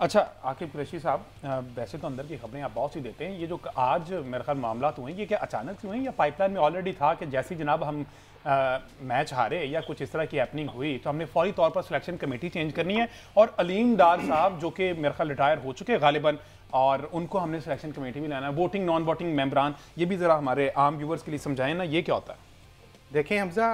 अच्छा आकिब कुरैशी साहब, वैसे तो अंदर की खबरें आप बहुत सी देते हैं, ये जो आज मेरे ख्याल मामला हुए ये क्या अचानक से हुए या पाइपलाइन में ऑलरेडी था कि जैसे जनाब हम मैच हारे या कुछ इस तरह की हैपनिंग हुई तो हमने फौरी तौर पर सिलेक्शन कमेटी चेंज करनी है और अलीम डार साहब जो कि मेरे ख्याल रिटायर हो चुके गालिबन और उनको हमने सिलेक्शन कमेटी में लाना है, वोटिंग नॉन वोटिंग मेम्बरान, ये भी ज़रा हमारे आम व्यूवर्स के लिए समझाएं ना, ये क्या होता है? देखिए हमजा,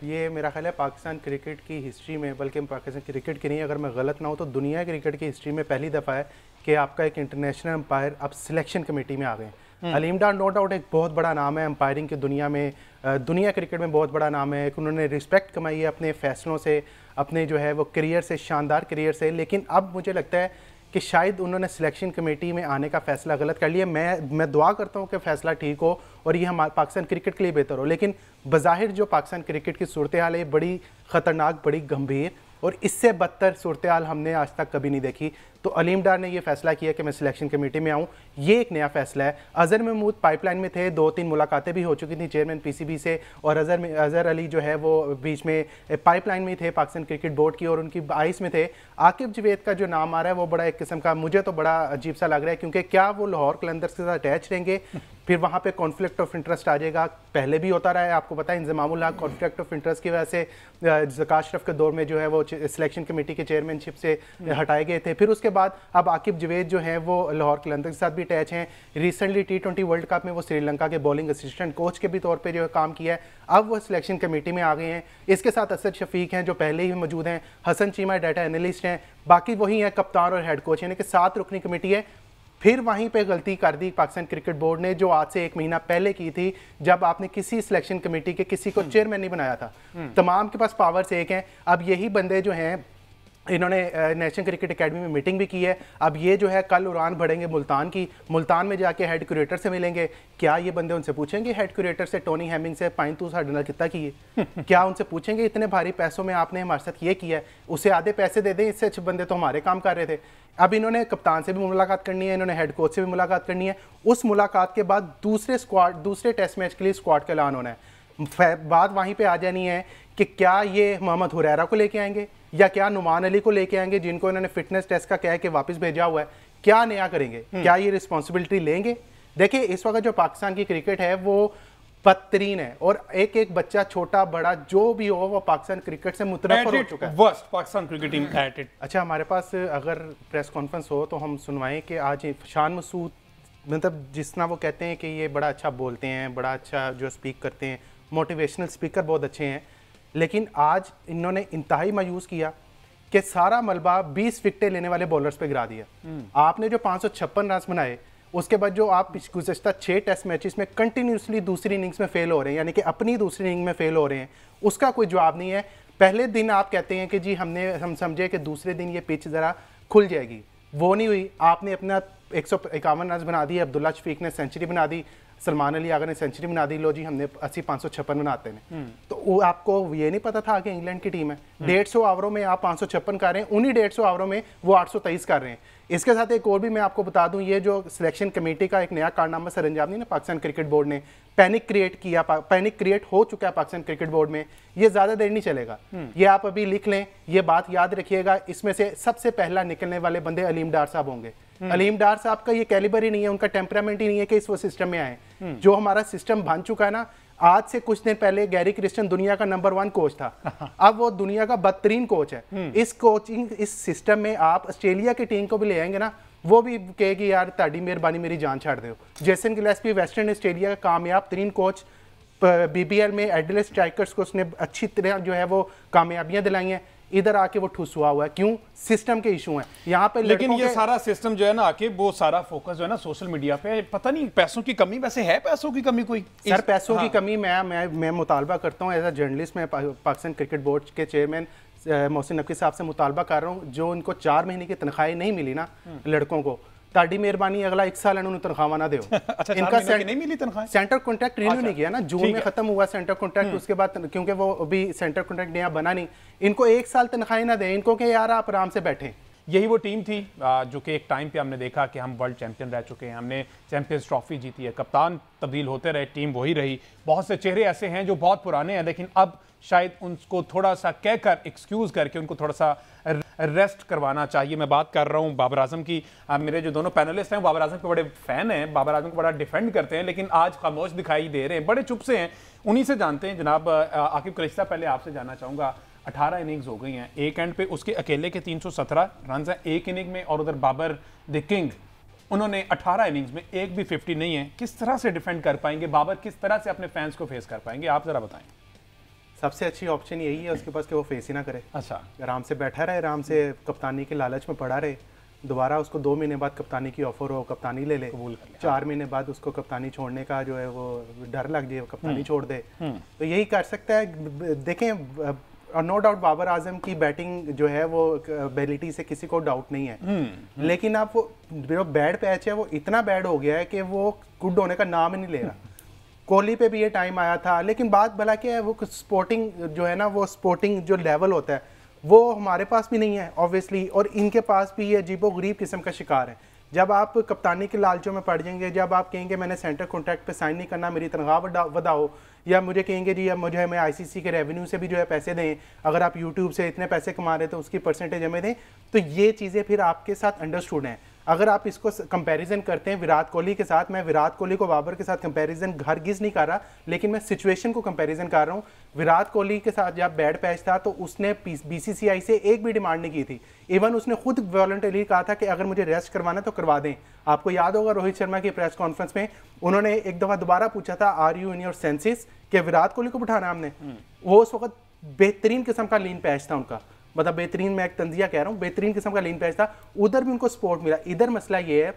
ये मेरा ख्याल है पाकिस्तान क्रिकेट की हिस्ट्री में, बल्कि पाकिस्तान क्रिकेट की नहीं, अगर मैं गलत ना हो तो दुनिया क्रिकेट की हिस्ट्री में पहली दफ़ा है कि आपका एक इंटरनेशनल अंपायर अब सिलेक्शन कमेटी में आ गए। अलीम डार नो डाउट एक बहुत बड़ा नाम है अंपायरिंग की दुनिया में, दुनिया क्रिकेट में बहुत बड़ा नाम है। एक उन्होंने रिस्पेक्ट कमाई है अपने फैसलों से, अपने जो है वो करियर से, शानदार करियर से। लेकिन अब मुझे लगता है कि शायद उन्होंने सिलेक्शन कमेटी में आने का फ़ैसला गलत कर लिया। मैं दुआ करता हूँ कि फ़ैसला ठीक हो और ये हमारे पाकिस्तान क्रिकेट के लिए बेहतर हो। लेकिन बज़ाहिर जो पाकिस्तान क्रिकेट की सूरत हाल है बड़ी ख़तरनाक, बड़ी गंभीर और इससे बदतर सूरत हाल हमने आज तक कभी नहीं देखी। तो अलीम डार ने यह फैसला किया कि मैं सिलेक्शन कमेटी में आऊँ, ये एक नया फैसला है। अज़हर महमूद पाइपलाइन में थे, 2-3 मुलाकातें भी हो चुकी थी चेयरमैन पीसीबी से, और अज़हर अली जो है वो बीच में पाइपलाइन में थे पाकिस्तान क्रिकेट बोर्ड की और उनकी आइस में थे। आकिब जवेद का जो नाम आ रहा है वो बड़ा एक किस्म का, मुझे तो बड़ा अजीब सा लग रहा है, क्योंकि क्या वो लाहौर कलंदर्स के साथ अटैच रहेंगे? फिर वहाँ पे कॉन्फ्लिक्ट ऑफ इंटरेस्ट आ जाएगा। पहले भी होता रहा है, आपको पता है इंज़मामुल हक कॉन्फ्लिक्ट ऑफ इंटरेस्ट की वजह से ज़का अशरफ के दौर में जो है वो सिलेक्शन कमेटी के चेयरमैनशिप से हटाए गए थे। फिर उसके बाद अब आकिब जवेद जो हैं वो लाहौर कलंदर के साथ भी अटैच हैं। रिसेंटली T20 वर्ल्ड कप में वो श्रीलंका के बॉलिंग असिस्टेंट कोच के भी तौर पे जो है काम किया है। अब वो सिलेक्शन कमेटी में आ गए हैं। इसके साथ असद शफीक हैं जो पहले ही मौजूद हैं, हसन चीमा डाटा एनालिस्ट हैं, बाकी वही हैं कप्तान और हेड कोच, यानी कि 7 रुकनी कमेटी है। फिर वहीं पे गलती कर दी पाकिस्तान क्रिकेट बोर्ड ने जो आज से 1 महीना पहले की थी, जब आपने किसी सिलेक्शन कमेटी के किसी को चेयरमैन नहीं बनाया था। तमाम के पास पावर्स एक हैं। अब यही बंदे जो हैं, इन्होंने नेशनल क्रिकेट एकेडमी में मीटिंग भी की है। अब ये जो है कल उड़ान भरेंगे मुल्तान की, मुल्तान में जाके हेड क्यूरेटर से मिलेंगे। क्या ये बंदे उनसे पूछेंगे हेड क्यूरेटर से, टोनी हेमिंग से, पाइन तू साढ़े नाल कितना किए? क्या उनसे पूछेंगे इतने भारी पैसों में आपने हमारे साथ ये किया है? उसे आधे पैसे दे दें, इससे अच्छे बंदे तो हमारे काम कर रहे थे। अब इन्होंने कप्तान से भी मुलाकात करनी है, इन्होंने हेड कोच से भी मुलाकात करनी है। उस मुलाकात के बाद दूसरे टेस्ट मैच के लिए स्क्वाड का ऐलान होना है। बात वहीं पे आ जानी है कि क्या ये मोहम्मद हुरैरा को लेके आएंगे या क्या नुमान अली को लेके आएंगे, जिनको इन्होंने फिटनेस टेस्ट का कह के वापस भेजा हुआ है। क्या नया करेंगे? क्या ये रिस्पॉन्सिबिलिटी लेंगे? देखिए इस वक्त जो पाकिस्तान की क्रिकेट है वो बदतरीन है और एक एक बच्चा छोटा बड़ा जो भी हो वो पाकिस्तान क्रिकेट से मुतनफर हो चुका है। Worst Pakistan cricket team at it. अच्छा, हमारे पास अगर प्रेस कॉन्फ्रेंस हो तो हम सुनवाएं कि आज शान मसूद, मतलब जिस तरह वो कहते हैं कि ये बड़ा अच्छा बोलते हैं, बड़ा अच्छा जो स्पीक करते हैं, मोटिवेशनल स्पीकर बहुत अच्छे हैं, लेकिन आज इन्होंने इंतहाई मायूस किया कि सारा मलबा 20 विकेटें लेने वाले बॉलर्स पे गिरा दिया। आपने जो 556 रन बनाए, उसके बाद जो आप गुज़श्ता 6 टेस्ट मैचेस में कंटिन्यूसली दूसरी इनिंग्स में फेल हो रहे हैं, यानी कि अपनी दूसरी इनिंग में फेल हो रहे हैं, उसका कोई जवाब नहीं है। पहले दिन आप कहते हैं कि जी हम समझे कि दूसरे दिन ये पिच ज़रा खुल जाएगी, वो नहीं हुई। आपने अपना 151 रन बना दिए, अब्दुल्ला शफीक ने सेंचुरी बना दी, सलमान अली आगर ने सेंचुरी बना दी, लो जी हमने 80-556 बनाते हैं। तो वो आपको ये नहीं पता था कि इंग्लैंड की टीम है। 150 ओवरों में आप 556 कर रहे हैं, उन्हीं 150 ओवरों में वो 823 कर रहे हैं। इसके साथ एक और भी मैं आपको बता दूं, ये जो सिलेक्शन कमेटी का एक नया कारनामा सर अंजाम नहीं ना पाकिस्तान क्रिकेट बोर्ड ने, पैनिक क्रिएट हो चुका है पाकिस्तान क्रिकेट बोर्ड में। ये ज्यादा देर नहीं चलेगा, ये आप अभी लिख लें, ये बात याद रखिएगा। इसमें से सबसे पहला निकलने वाले बंदे अलीम डार साहब होंगे। अलीम डार साहब का ये कैलिबर ही नहीं है, उनका टेम्परामेंट ही नहीं है कि इस वो सिस्टम में आए। जो हमारा सिस्टम बन चुका है ना, आज से कुछ दिन पहले गैरी क्रिस्टन दुनिया का नंबर 1 कोच था, अब वो दुनिया का बदतरीन कोच है। इस सिस्टम में आप ऑस्ट्रेलिया की टीम को भी ले आएंगे ना, वो भी कहेगी यार ताड़ी मेहरबानी मेरी जान छाड़ दो। जेसन गिलेस्पी वेस्टर्न ऑस्ट्रेलिया का कामयाब तरीन कोच, BBL में एडिलेड स्ट्राइकर्स को उसने अच्छी तरह जो है वो कामयाबियां दिलाई हैं। इधर आके वो ठुस हुआ है, क्यों? सिस्टम के इशू हैं यहाँ पे। लेकिन ये सारा सिस्टम जो है ना आके वो सारा फोकस जो है ना सोशल मीडिया पे, पता नहीं पैसों की कमी, वैसे है पैसों की कमी कोई? सर पैसों की कमी मैं मुतालबा करता हूँ एज अ जर्नलिस्ट, मैं पाकिस्तान क्रिकेट बोर्ड के चेयरमैन मोहसिन नकवी साहब से मुतालबा कर रहा हूँ, जो उनको 4 महीने की तनख्वाही नहीं मिली ना लड़कों को, ताड़ी मेहरबानी अगला 1 साल इन्होंने तनख्वाह ना दो। अच्छा, इनका नहीं मिली तनख्वाह? सेंटर कॉन्ट्रैक्ट रिन्यू नहीं किया ना, जून में खत्म हुआ सेंटर कॉन्ट्रैक्ट, उसके बाद क्योंकि वो अभी सेंटर कॉन्ट्रैक्ट नया बना नहीं, इनको 1 साल तनख्वाही ना दे, इनको कि यार आप आराम से बैठे। यही वो टीम थी जो कि एक टाइम पे हमने देखा कि हम वर्ल्ड चैंपियन रह चुके हैं, हमने चैंपियंस ट्रॉफी जीती है, कप्तान तब्दील होते रहे, टीम वही रही। बहुत से चेहरे ऐसे हैं जो बहुत पुराने हैं, लेकिन अब शायद उनको थोड़ा सा कहकर एक्सक्यूज़ करके उनको थोड़ा सा रेस्ट करवाना चाहिए। मैं बात कर रहा हूँ बाबर आजम की। मेरे जो दोनों पैनलिस्ट हैं बाबर आजम के बड़े फ़ैन हैं, बाबर आजम को बड़ा डिफेंड करते हैं, लेकिन आज खामोश दिखाई दे रहे हैं, बड़े चुप से हैं। उन्हीं से जानते हैं। जनाब आकिब कलिस्ता, पहले आपसे जानना चाहूँगा, 18 इनिंग्स हो गई हैं, एक एंड पे उसके अकेले के 317 रन हैं एक इनिंग में, और उधर बाबर द किंग, उन्होंने 18 इनिंग्स में एक भी 50 नहीं है। किस तरह से डिफेंड कर पाएंगे बाबर, किस तरह से अपने फैंस को फेस कर पाएंगे, आप ज़रा बताएं। सबसे अच्छी ऑप्शन यही है उसके पास कि वो फेस ही ना करे। अच्छा, आराम से बैठा रहे, आराम से कप्तानी के लालच में पड़ा रहे, दोबारा उसको 2 महीने बाद कप्तानी की ऑफर हो, कप्तानी ले ले, कबूल कर ले। 4 महीने बाद उसको कप्तानी छोड़ने का जो है वो डर लग जाए, कप्तानी छोड़ दे, तो यही कर सकता है। देखें, और नो डाउट बाबर आजम की बैटिंग जो है वो एबिलिटी से किसी को डाउट नहीं है, लेकिन आप वो जो बैड पैच है वो इतना बैड हो गया है कि वो गुड होने का नाम ही नहीं ले रहा। कोहली पे भी ये टाइम आया था, लेकिन बात भला क्या है, वो स्पोर्टिंग जो है ना, वो स्पोर्टिंग जो लेवल होता है वो हमारे पास भी नहीं है ऑब्वियसली, और इनके पास भी ये अजीबो गरीब किस्म का शिकार है। जब आप कप्तानी के लालचों में पड़ जाएंगे, जब आप कहेंगे मैंने सेंटर कॉन्ट्रैक्ट पे साइन नहीं करना, मेरी तनख्वाह बढ़ाओ, या मुझे कहेंगे जी मुझे हमें आईसीसी के रेवेन्यू से भी जो है पैसे दें, अगर आप यूट्यूब से इतने पैसे कमा रहे तो उसकी परसेंटेज हमें दें, तो ये चीज़ें फिर आपके साथ अंडरस्टूड हैं। अगर आप इसको कंपैरिजन करते हैं विराट कोहली के साथ, मैं विराट कोहली को बाबर के साथ कंपैरिजन हरगिज़ नहीं कर रहा, लेकिन मैं सिचुएशन को कंपैरिजन कर रहा हूँ। विराट कोहली के साथ जब बैड पैच था तो उसने बीसीसीआई से एक भी डिमांड नहीं की थी, इवन उसने खुद वॉलंटरी कहा था कि अगर मुझे रेस्ट करवाना तो करवा दें। आपको याद होगा रोहित शर्मा की प्रेस कॉन्फ्रेंस में उन्होंने एक दफ़ा दोबारा पूछा था, are you in your senses, कि विराट कोहली को बिठाना हमने। वो उस वक्त बेहतरीन किस्म का लीन पैच था उनका, मतलब बेहतरीन, मैं एक तंजिया कह रहा हूँ, बेहतरीन किस्म का लीन पैच था, उधर भी उनको सपोर्ट मिला। इधर मसला ये है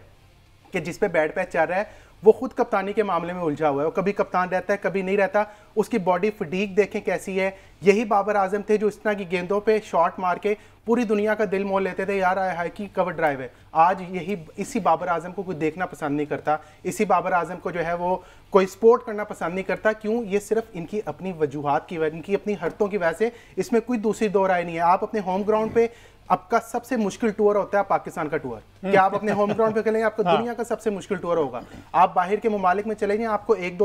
कि जिस पे बैड पैच चल रहा है वो खुद कप्तानी के मामले में उलझा हुआ है, वो कभी कप्तान रहता है कभी नहीं रहता, उसकी बॉडी फटीग देखें कैसी है। यही बाबर आजम थे जो इस तरह की गेंदों पे शॉट मार के पूरी दुनिया का दिल मोल लेते थे, यार हाई की कवर ड्राइव है। आज यही इसी बाबर आजम को कोई देखना पसंद नहीं करता, इसी बाबर आजम को जो है वो कोई सपोर्ट करना पसंद नहीं करता। क्यों? ये सिर्फ इनकी अपनी वजूहात की वजह, इनकी अपनी हरतों की वजह से, इसमें कोई दूसरी दो राय नहीं है। आप अपने होम ग्राउंड पे, आपका सबसे मुश्किल टूर होता है पाकिस्तान का टूर, कि आप अपने होम ग्राउंड पे खेलेंगे, आपका दुनिया का सबसे मुश्किल टूर होगा। आप बाहर के ममालिक में चले जाएं, आपको एक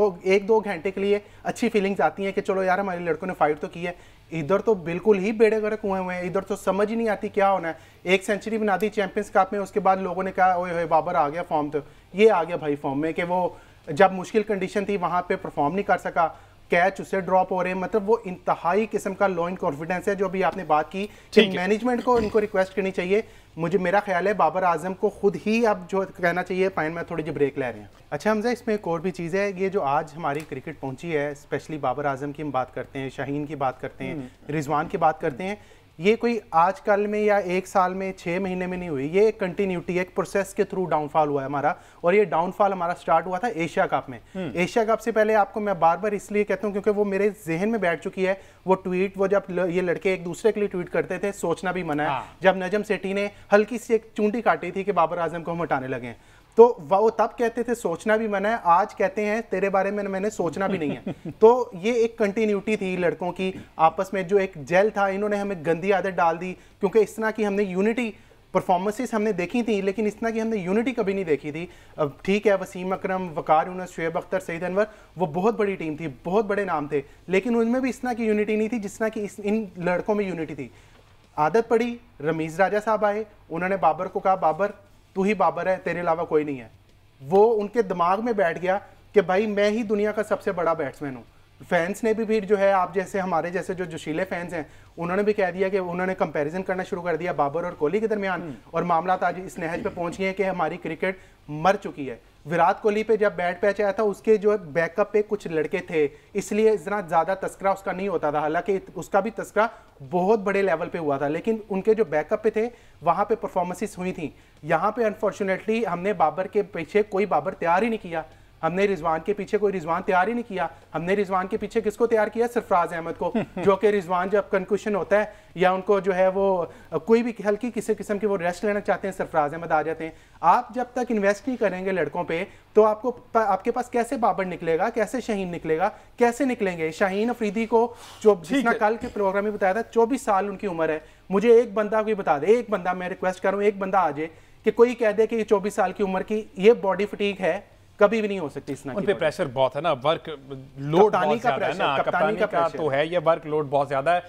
दो घंटे के लिए अच्छी फीलिंग्स आती हैं कि चलो यार हमारे लड़कों ने फाइट तो की है। इधर तो बिल्कुल ही बेड़े गर्क हुए हुए हैं, इधर तो समझ ही नहीं आती क्या होना है। एक सेंचुरी बना दी चैंपियंस कप में, उसके बाद लोगों ने कहा ओए होए बाबर आ गया फॉर्म, तो ये आ गया भाई फॉर्म में, कि वो जब मुश्किल कंडीशन थी वहां पे परफॉर्म नहीं कर सका, कैच उससे ड्रॉप हो रहे हैं। मतलब वो इंतहाई किस्म का लो इन कॉन्फिडेंस है। जो भी आपने बात की कि मैनेजमेंट को इनको रिक्वेस्ट करनी चाहिए, मेरा ख्याल है बाबर आजम को खुद ही अब जो कहना चाहिए, फाइन में थोड़ी जी ब्रेक ले रहे हैं। अच्छा हमजा, इसमें एक और भी चीज़ है, ये जो आज हमारी क्रिकेट पहुंची है, स्पेशली बाबर आजम की हम बात करते हैं, शाहीन की बात करते हैं, रिजवान की बात करते हैं, ये कोई आजकल में या एक साल में 6 महीने में नहीं हुई, ये एक कंटिन्यूटी, एक प्रोसेस के थ्रू डाउनफॉल हुआ है हमारा। और ये डाउनफॉल हमारा स्टार्ट हुआ था एशिया कप में। एशिया कप से पहले आपको मैं बार बार इसलिए कहता हूँ क्योंकि वो मेरे जहन में बैठ चुकी है वो ट्वीट, वो जब ये लड़के एक दूसरे के लिए ट्वीट करते थे, सोचना भी मना है, जब नजम सेठी ने हल्की सी एक चूंटी काटी थी कि बाबर आजम को हम हटाने लगे हैं, तो वो तब कहते थे सोचना भी मना है, आज कहते हैं तेरे बारे में मैंने सोचना भी नहीं है। तो ये एक कंटिन्यूटी थी लड़कों की आपस में, जो एक जेल था। इन्होंने हमें गंदी आदत डाल दी, क्योंकि इस तरह की हमने यूनिटी परफॉर्मेंसेस हमने देखी थी, लेकिन इस तरह की हमने यूनिटी कभी नहीं देखी थी। अब ठीक है, वसीम अकरम, वकार यूनुस, शुएब अख्तर, सईद अनवर, वो बहुत बड़ी टीम थी, बहुत बड़े नाम थे, लेकिन उनमें भी इस तरह की यूनिटी नहीं थी जिस तरह की इन लड़कों में यूनिटी थी। आदत पड़ी, रमीज राजा साहब आए, उन्होंने बाबर को कहा बाबर तू ही बाबर है, तेरे अलावा कोई नहीं है। वो उनके दिमाग में बैठ गया कि भाई मैं ही दुनिया का सबसे बड़ा बैट्समैन हूँ। फैंस ने भी फिर जो है, आप जैसे हमारे जैसे जो जोशीले फैंस हैं, उन्होंने भी कह दिया कि उन्होंने कंपैरिजन करना शुरू कर दिया बाबर और कोहली के दरमियान, और मामला आज इस नहज पे पहुंच गए कि हमारी क्रिकेट मर चुकी है। विराट कोहली पे जब बैट पैच आया था, उसके जो बैकअप पे कुछ लड़के थे, इसलिए इतना ज़्यादा तस्करा उसका नहीं होता था, हालांकि उसका भी तस्करा बहुत बड़े लेवल पे हुआ था, लेकिन उनके जो बैकअप पे थे वहाँ पे परफॉर्मेंसेस हुई थी। यहाँ पे अनफॉर्चुनेटली हमने बाबर के पीछे कोई बाबर तैयार ही नहीं किया। हमने रिजवान के पीछे कोई रिजवान तैयार ही नहीं किया। हमने रिजवान के पीछे किसको तैयार किया? सरफराज अहमद को, जो कि रिजवान जब कंक्लूशन होता है या उनको जो है वो कोई भी हल्की किसी किस्म की वो रेस्ट लेना चाहते हैं, सरफराज अहमद आ जाते हैं। आप जब तक इन्वेस्ट नहीं करेंगे लड़कों पे तो आपके पास कैसे बाबर निकलेगा, कैसे शाहीन निकलेगा, कैसे निकलेंगे? शाहीन अफरीदी को जो जिसने कल के प्रोग्राम में बताया था 24 साल उनकी उम्र है। मुझे एक बंदा कोई बता दे, एक बंदा, मैं रिक्वेस्ट कर रहा हूँ, एक बंदा आ जाए कि कोई कह दे कि 24 साल की उम्र की ये बॉडी फटीग है, कभी भी नहीं हो सकती। उन पे प्रेशर बहुत है ना, वर्क लोड बहुत ज्यादा है ना, कप्तानी का तो है, ये वर्क लोड बहुत ज्यादा है।